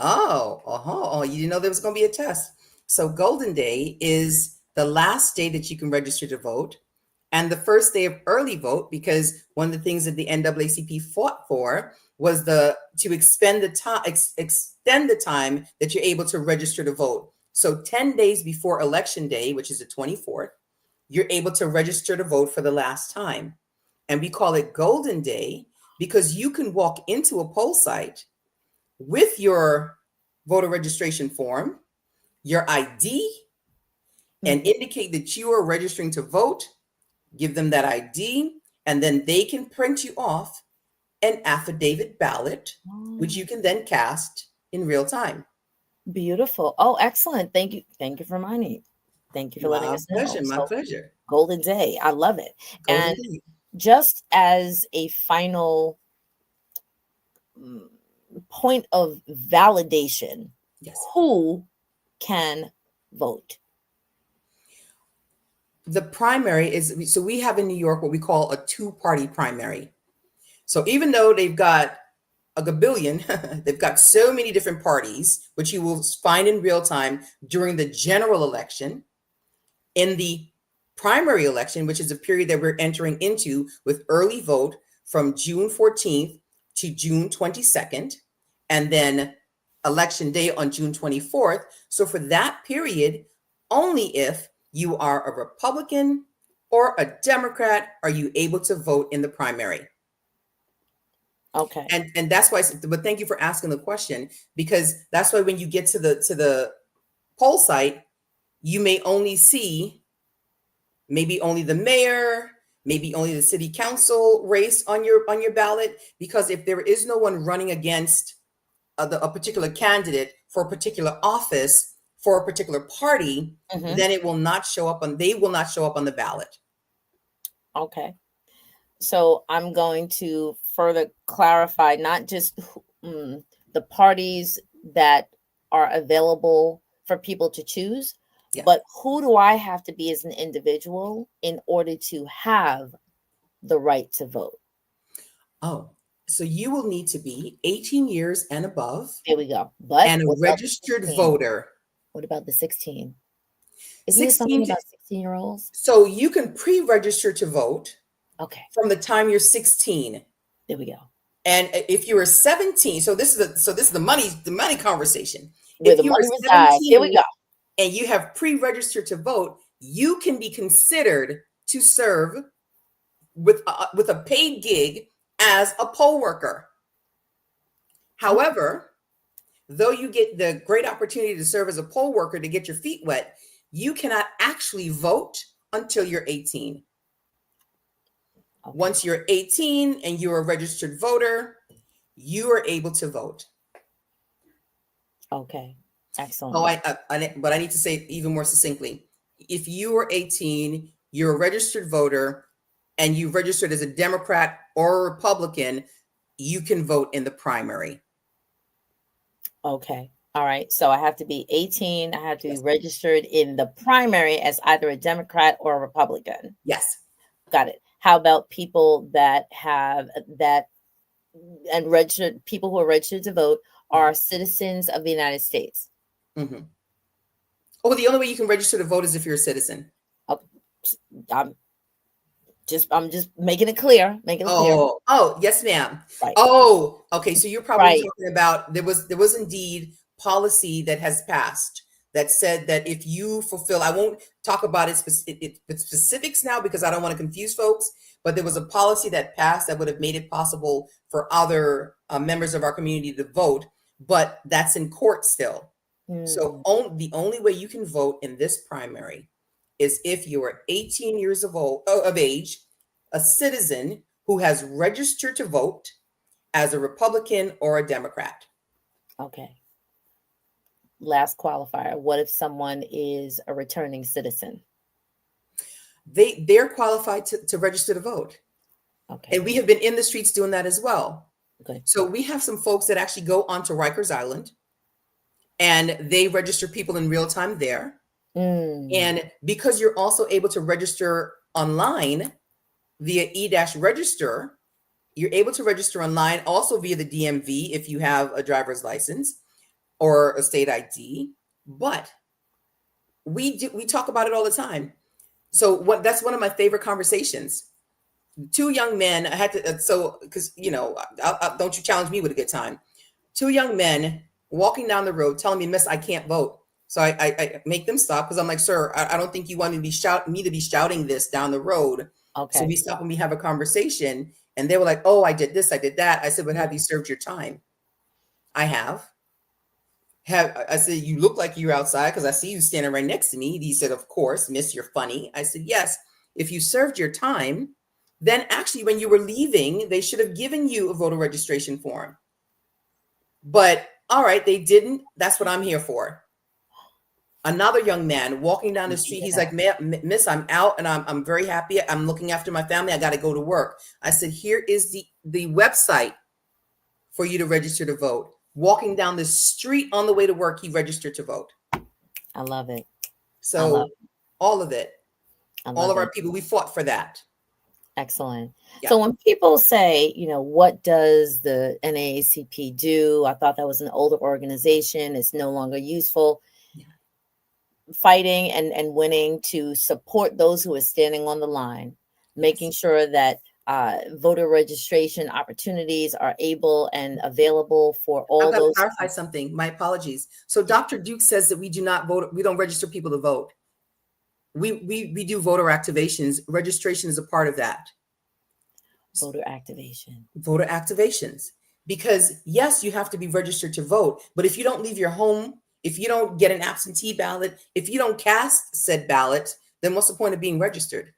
S2: Oh, you didn't know there was going to be a test. So Golden Day is the last day that you can register to vote and the first day of early vote, because one of the things that the NAACP fought for was to extend the time that you're able to register to vote. So 10 days before Election Day, which is the 24th, you're able to register to vote for the last time. And we call it Golden Day because you can walk into a poll site with your voter registration form, your ID, and indicate that you are registering to vote, give them that ID, and then they can print you off an affidavit ballot, which you can then cast in real time.
S1: Beautiful. Oh, excellent. Thank you. Thank you for reminding me. Thank you for letting us know.
S2: My pleasure.
S1: Golden Day. I love it. Golden Day. Just as a final point of validation,
S2: yes,
S1: who can vote?
S2: The primary is, so we have in New York what we call a 2-party primary. So even though they've got a gabillion, they've got so many different parties, which you will find in real time during the general election. In the primary election, which is a period that we're entering into with early vote from June 14th to June 22nd, and then Election Day on June 24th. So for that period, only if you are a Republican or a Democrat are you able to vote in the primary.
S1: Okay.
S2: And that's why, but thank you for asking the question, because that's why when you get to the poll site, you may only see maybe only the mayor, maybe only the city council race on your ballot, because if there is no one running against a particular candidate for a particular office for a particular party, then it will not show up they will not show up on the ballot.
S1: Okay. So I'm going to further clarify not just the parties that are available for people to choose, but who do I have to be as an individual in order to have the right to vote?
S2: Oh, so you will need to be 18 years and above.
S1: There we go. But
S2: and a registered voter.
S1: What about the 16? Isn't there something about 16-year-olds?
S2: So you can pre-register to vote.
S1: Okay.
S2: From the time you're 16.
S1: There we go.
S2: And if you were 17, so this is the money conversation.
S1: Where the money resides. Here we go.
S2: And you have pre-registered to vote, you can be considered to serve with a paid gig as a poll worker. However, though you get the great opportunity to serve as a poll worker to get your feet wet, you cannot actually vote until you're 18. Okay. Once you're 18 and you're a registered voter, you are able to vote.
S1: Okay, excellent.
S2: But I need to say it even more succinctly. If you are 18, you're a registered voter, and you registered as a Democrat or a Republican, you can vote in the primary.
S1: Okay, All right. So I have to be 18. I have to be registered in the primary as either a Democrat or a Republican.
S2: Yes.
S1: Got it. How about people that have that and registered people who are registered to vote are citizens of the United States?
S2: Mm-hmm. Oh, the only way you can register to vote is if you're a citizen.
S1: I'm just making it clear.
S2: Oh, yes, ma'am.
S1: Right.
S2: Oh, okay. So you're probably
S1: Right.
S2: talking about there was indeed policy that has passed that said that if you fulfill, I won't talk about specifics now because I don't want to confuse folks, but there was a policy that passed that would have made it possible for other members of our community to vote, but that's in court still. So the only way you can vote in this primary is if you are 18 years of age, a citizen who has registered to vote as a Republican or a Democrat.
S1: Okay. Last qualifier. What if someone is a returning citizen?
S2: They're qualified to register to vote.
S1: Okay.
S2: And we have been in the streets doing that as well.
S1: Okay.
S2: So we have some folks that actually go onto Rikers Island and they register people in real time there. And because you're also able to register online via e-register, you're able to register online also via the DMV if you have a driver's license or a state ID. But we talk about it all the time. So that's one of my favorite conversations. Two young men, I had to, because, don't you challenge me with a good time. Two young men walking down the road telling me, "Miss, I can't vote." So I make them stop because I'm like, "Sir, I don't think you want me to be shouting this down the road."
S1: Okay.
S2: So we stop and we have a conversation, and they were like, "Oh, I did this, I did that." I said, "But have you served your time?" I have. I said, "You look like you're outside because I see you standing right next to me." He said, "Of course, miss, you're funny." I said, "Yes, if you served your time, then actually when you were leaving, they should have given you a voter registration form. But all right, they didn't. That's what I'm here for." Another young man walking down the street, he's like, "Miss, I'm out and I'm very happy. I'm looking after my family. I got to go to work." I said, "Here is the website for you to register to vote." Walking down the street on the way to work, he registered to vote.
S1: I love it.
S2: So all of it, all of
S1: it.
S2: our people, we fought for that.
S1: Excellent.
S2: Yeah.
S1: So when people say, what does the NAACP do? I thought that was an older organization. It's no longer useful.
S2: Yeah.
S1: Fighting and winning to support those who are standing on the line, making sure that voter registration opportunities are able and available for all
S2: I've got
S1: those.
S2: to clarify something. My apologies. So Dr. Duke says that we do not vote. We don't register people to vote. We do voter activations. Registration is a part of that.
S1: Voter activation.
S2: Voter activations. Because yes, you have to be registered to vote. But if you don't leave your home, if you don't get an absentee ballot, if you don't cast said ballot, then what's the point of being registered?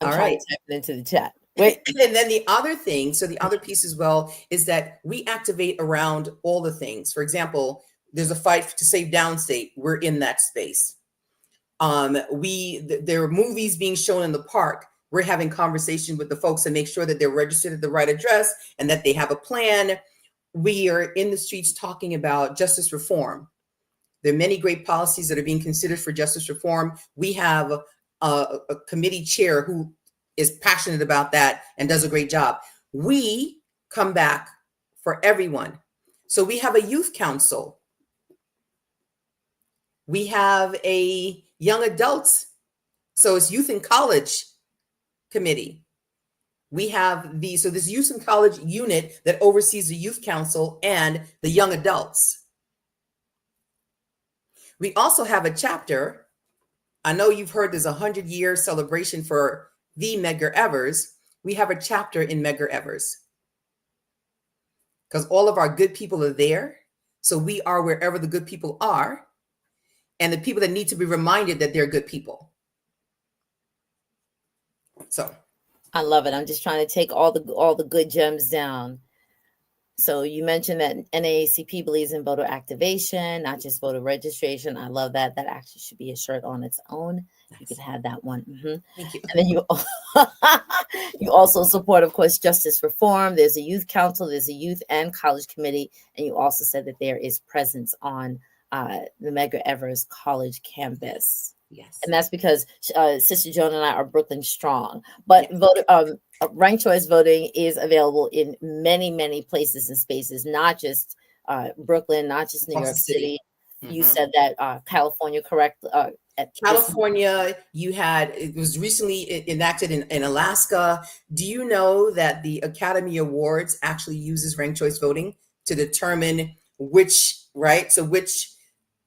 S1: I'm
S2: all right.
S1: Type it into the chat. Wait.
S2: And then the other thing, so the other piece as well is that we activate around all the things. For example, there's a fight to save downstate. We're in that space. There are movies being shown in the park. We're having conversation with the folks to make sure that they're registered at the right address and that they have a plan. We are in the streets talking about justice reform. There are many great policies that are being considered for justice reform. We have a committee chair who is passionate about that and does a great job. We come back for everyone. So we have a youth council. We have a young adults. So it's youth and college committee. We have this youth and college unit that oversees the youth council and the young adults. We also have a chapter. I know you've heard there's a 100-year celebration for the Medgar Evers. We have a chapter in Medgar Evers because all of our good people are there. So we are wherever the good people are and the people that need to be reminded that they're good people. So
S1: I love it. I'm just trying to take all the good gems down. So you mentioned that NAACP believes in voter activation, not just voter registration. I love that. That actually should be a shirt on its own. You can have that one.
S2: Thank you.
S1: And then you you also support, of course, justice reform. There's a youth council, there's a youth and college committee, and you also said that there is presence on the Medgar Evers College campus.
S2: Yes.
S1: And that's because Sister Joan and I are Brooklyn strong. But ranked choice voting is available in many, many places and spaces, not just Brooklyn, not just New York City. You said that California, correct?
S2: California, it was recently enacted in Alaska. Do you know that the Academy Awards actually uses ranked choice voting to determine which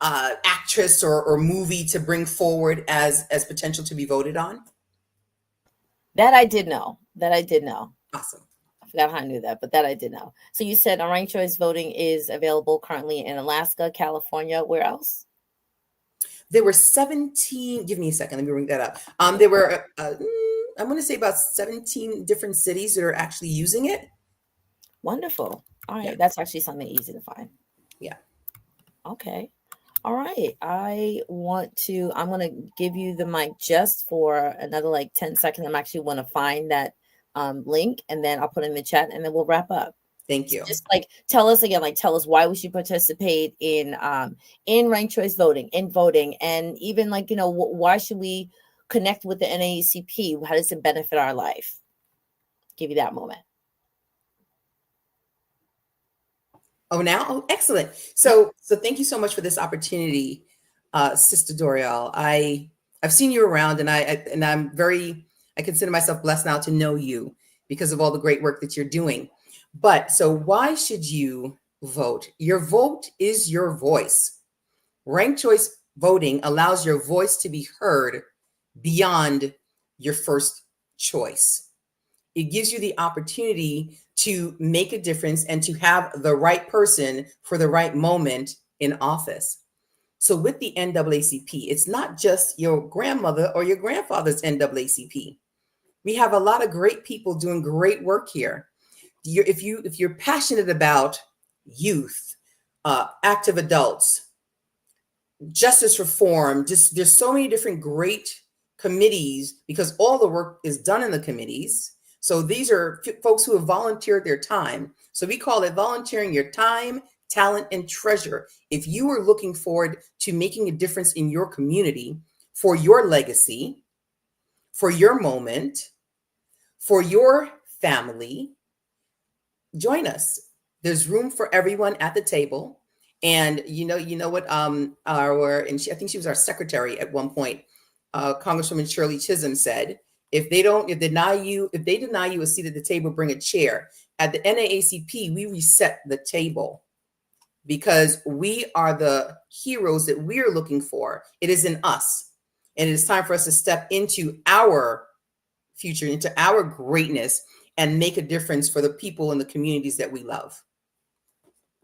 S2: actress or movie to bring forward as potential to be voted on?
S1: That I did know.
S2: Awesome.
S1: I forgot how I knew that, but that I did know. So you said ranked choice voting is available currently in Alaska, California. Where else?
S2: There were 17. Give me a second. Let me bring that up. There were, I'm going to say about 17 different cities that are actually using it.
S1: Wonderful. All right.
S2: Yeah.
S1: That's actually something easy to find.
S2: Yeah.
S1: Okay. All right. I'm going to give you the mic just for another 10 seconds. I'm actually want to find that link, and then I'll put it in the chat, and then we'll wrap up.
S2: Thank you.
S1: Just tell us again, tell us why we should participate in ranked choice voting, and even why should we connect with the NAACP? How does it benefit our life? Give you that moment.
S2: Oh, now? Oh, excellent. So thank you so much for this opportunity, Sister Doriel. I've seen you around, and I consider myself blessed now to know you because of all the great work that you're doing. But so why should you vote? Your vote is your voice. Ranked choice voting allows your voice to be heard beyond your first choice. It gives you the opportunity to make a difference and to have the right person for the right moment in office. So with the NAACP, it's not just your grandmother or your grandfather's NAACP. We have a lot of great people doing great work here. If you're passionate about youth, active adults, justice reform, there's so many different great committees because all the work is done in the committees. So these are folks who have volunteered their time. So we call it volunteering your time, talent, and treasure. If you are looking forward to making a difference in your community for your legacy, for your moment, for your family, join us. There's room for everyone at the table. And you know what I think she was our secretary at one point, Congresswoman Shirley Chisholm said, if they deny you a seat at the table, bring a chair. At the NAACP, we reset the table because we are the heroes that we're looking for. It is in us. And it is time for us to step into our future, into our greatness, and make a difference for the people and the communities that we love.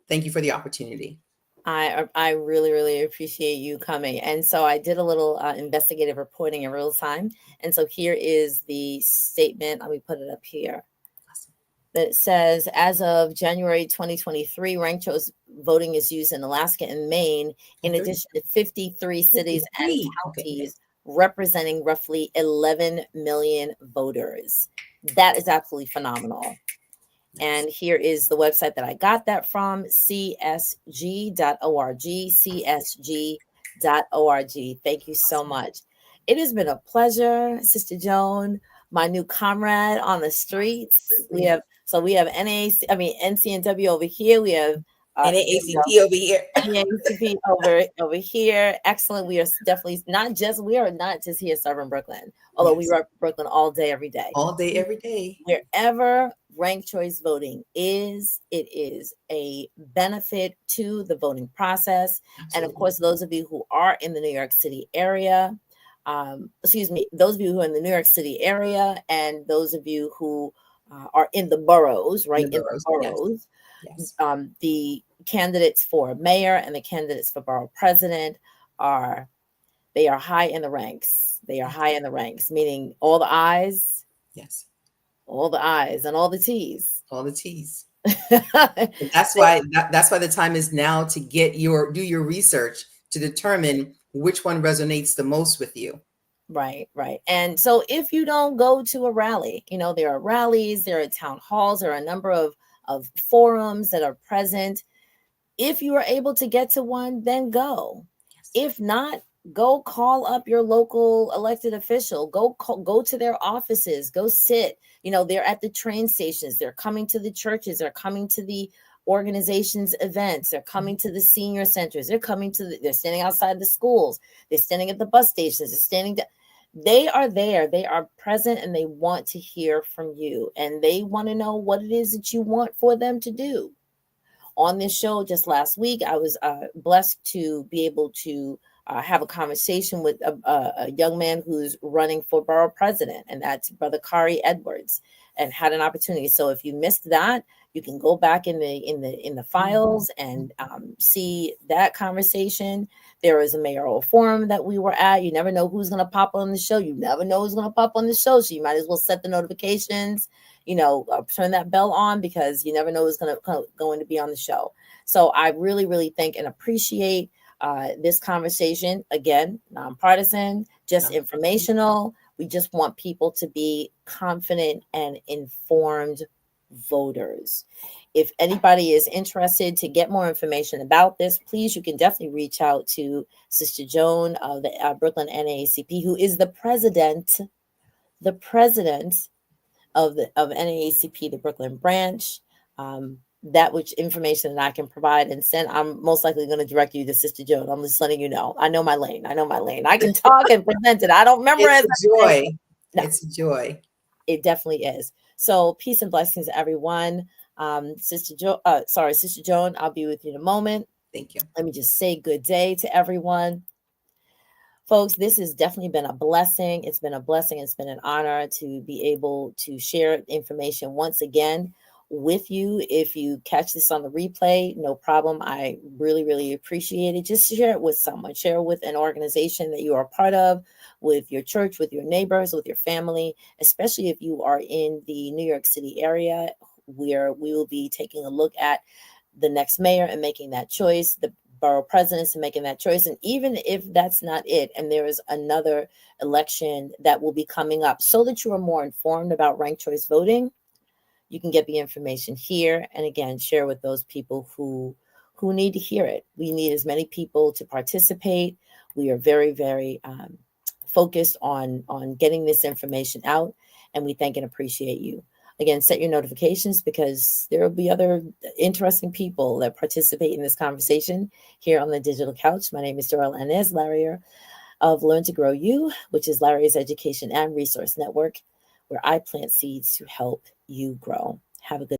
S2: Thank you for the opportunity.
S1: I really, really appreciate you coming. And so I did a little investigative reporting in real time. And so here is the statement. Let me put it up here. That says, as of January 2023, ranked choice voting is used in Alaska and Maine, in addition to 53 cities and counties, representing roughly 11 million voters. That is absolutely phenomenal. And here is the website that I got that from, csg.org, csg.org. Thank you so much. It has been a pleasure, Sister Joan, my new comrade on the streets. We have NCNW over here. We have
S2: NAACP over here.
S1: NAACP over here. Excellent. We are not just here serving Brooklyn, although we rep Brooklyn all day, every day.
S2: All day, every day.
S1: Wherever ranked choice voting is, it is a benefit to the voting process. Absolutely. And of course, those of you who are in the New York City area, those of you who are in the New York City area, and those of you who are in the boroughs, right? Yes. The candidates for mayor and the candidates for borough president are high in the ranks. They are high in the ranks, meaning all the I's.
S2: Yes.
S1: All the I's and all the T's.
S2: All the T's. That's why the time is now to do your research to determine which one resonates the most with you.
S1: Right, right. And so if you don't go to a rally, there are rallies, there are town halls, there are a number of forums that are present. If you are able to get to one, then go.
S2: Yes.
S1: If not, go call up your local elected official. Go to their offices. Go sit. They're at the train stations. They're coming to the churches. They're coming to the organizations events. They're coming to the senior centers. They're standing outside the schools. They're standing at the bus stations. They are there. They are present, and they want to hear from you, and they want to know what it is that you want for them to do. On this show just last week, I was blessed to be able to have a conversation with a young man who's running for borough president, and that's Brother Kari Edwards, and had an opportunity. So if you missed that, you can go back in the files and see that conversation. There is a mayoral forum that we were at. You never know who's going to pop on the show. You never know who's going to pop on the show. So you might as well set the notifications, turn that bell on, because you never know who's going to be on the show. So I really, really thank and appreciate this conversation. Again, nonpartisan, just informational. We just want people to be confident and informed voters. If anybody is interested to get more information about this, please, you can definitely reach out to Sister Joan of the Brooklyn NAACP, who is the president of NAACP, the Brooklyn branch. That which information that I can provide and send, I'm most likely going to direct you to Sister Joan. I'm just letting you know. I know my lane. I can talk and present it. I don't remember
S2: it's a joy. No. It's a joy.
S1: It definitely is. So peace and blessings, everyone. Sister Joan, I'll be with you in a moment.
S2: Thank you.
S1: Let me just say good day to everyone. Folks, this has definitely been a blessing. It's been a blessing. It's been an honor to be able to share information once again with you. If you catch this on the replay, no problem. I really, really appreciate it. Just share it with someone. Share it with an organization that you are a part of, with your church, with your neighbors, with your family, especially if you are in the New York City area, where we will be taking a look at the next mayor and making that choice, the borough presidents and making that choice. And even if that's not it, and there is another election that will be coming up, so that you are more informed about ranked choice voting, you can get the information here. And again, share with those people who need to hear it. We need as many people to participate. We are very, very focused on getting this information out, and we thank and appreciate you. Again, set your notifications, because there will be other interesting people that participate in this conversation here on the Digital Couch. My name is Doriel Larrier of Learn to Grow You, which is Larrier's education and resource network, where I plant seeds to help you grow. Have a good